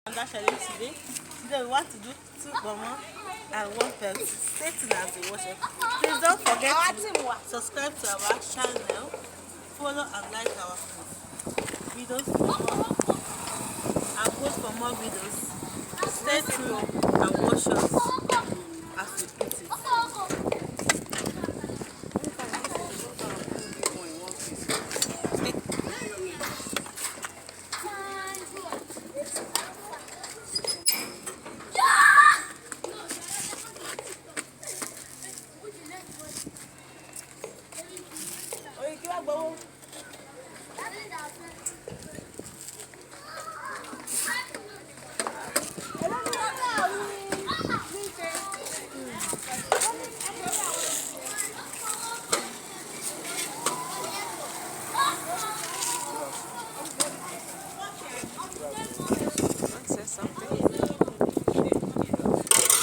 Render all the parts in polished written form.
And actually today we want to do 2 kpomo and 1 pepsi. Stay tuned as you watch it. Please don't forget to subscribe to our channel, follow and like our videos for more, and post for more videos. Stay tuned and watch us as we put it.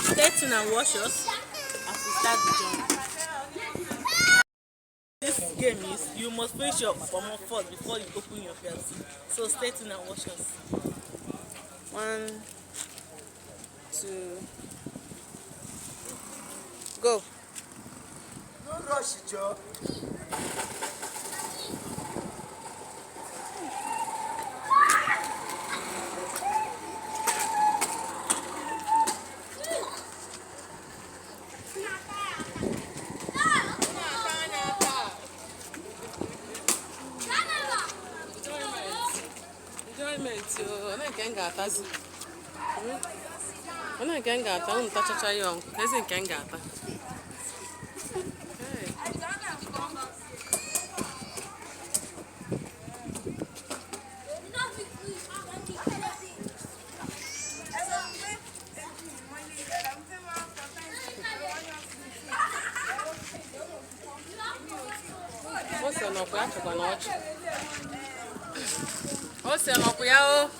Stay tuned and watch us as we start the journey. This game is you must finish your kpomo first before you open your pepsi. So stay tuned and watch us. 1, 2, go. Don't rush it, Joe. Onye nke m ga-ata, unu tachacha ya ọnụ, ka ezi nke m ga-ata. Ose nọkwa ya chịkwa n'ọchị. Ose nọkwa ya o.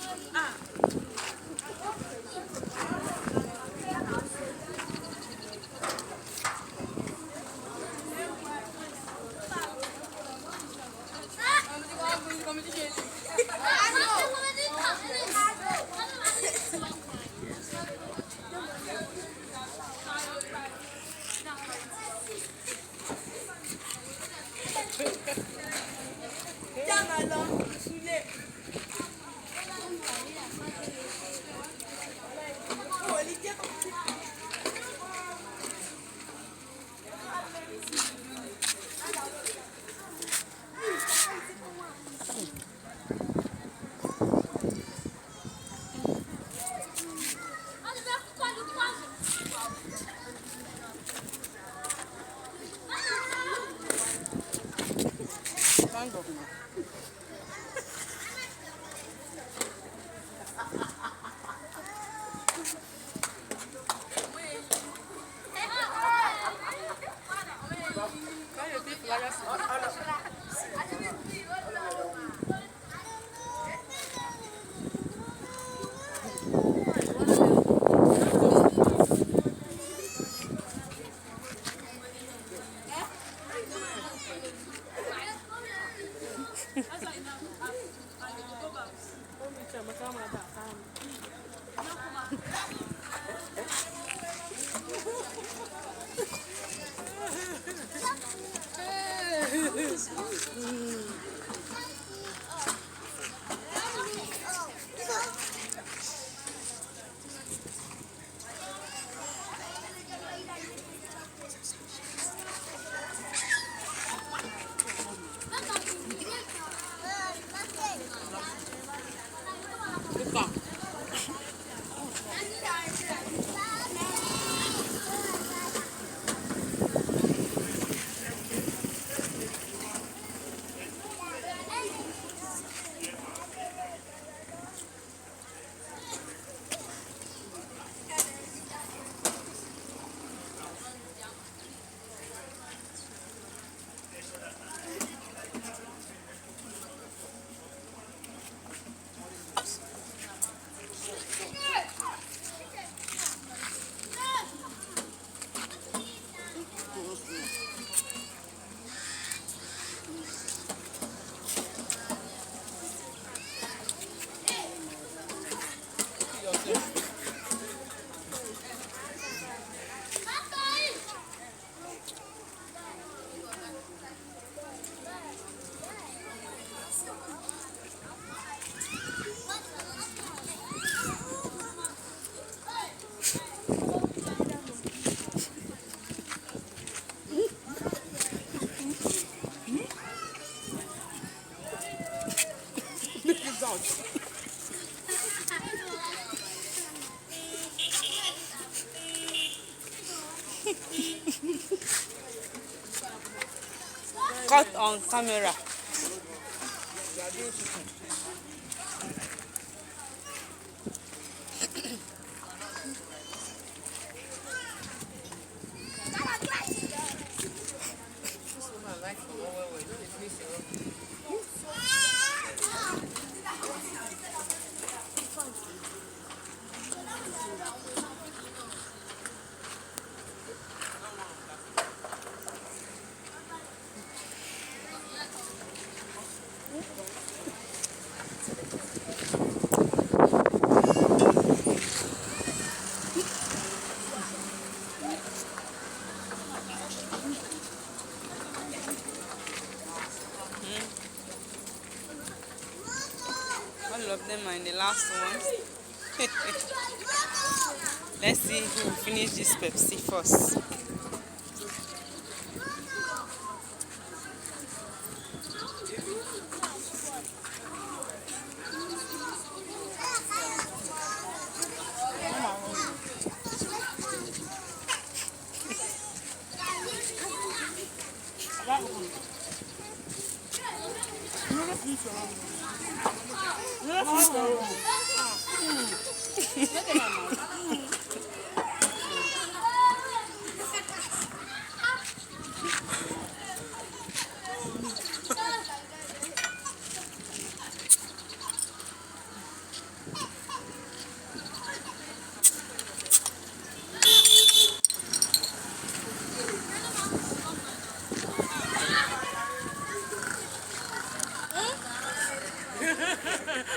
Caught on camera. All of them are in the last one. Let's see who will finish this Pepsi first.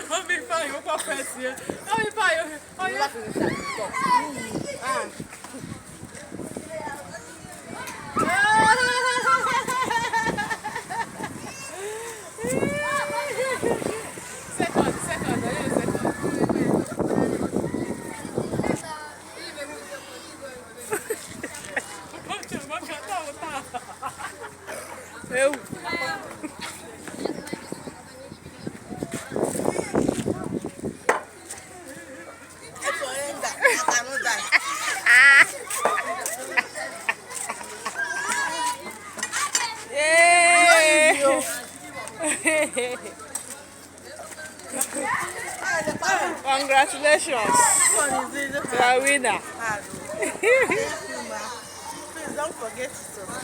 I'll be fine. We'll go first here. I'll be fine. Oh, yeah. Eu. Congratulations. You are a winner. Please don't forget to subscribe.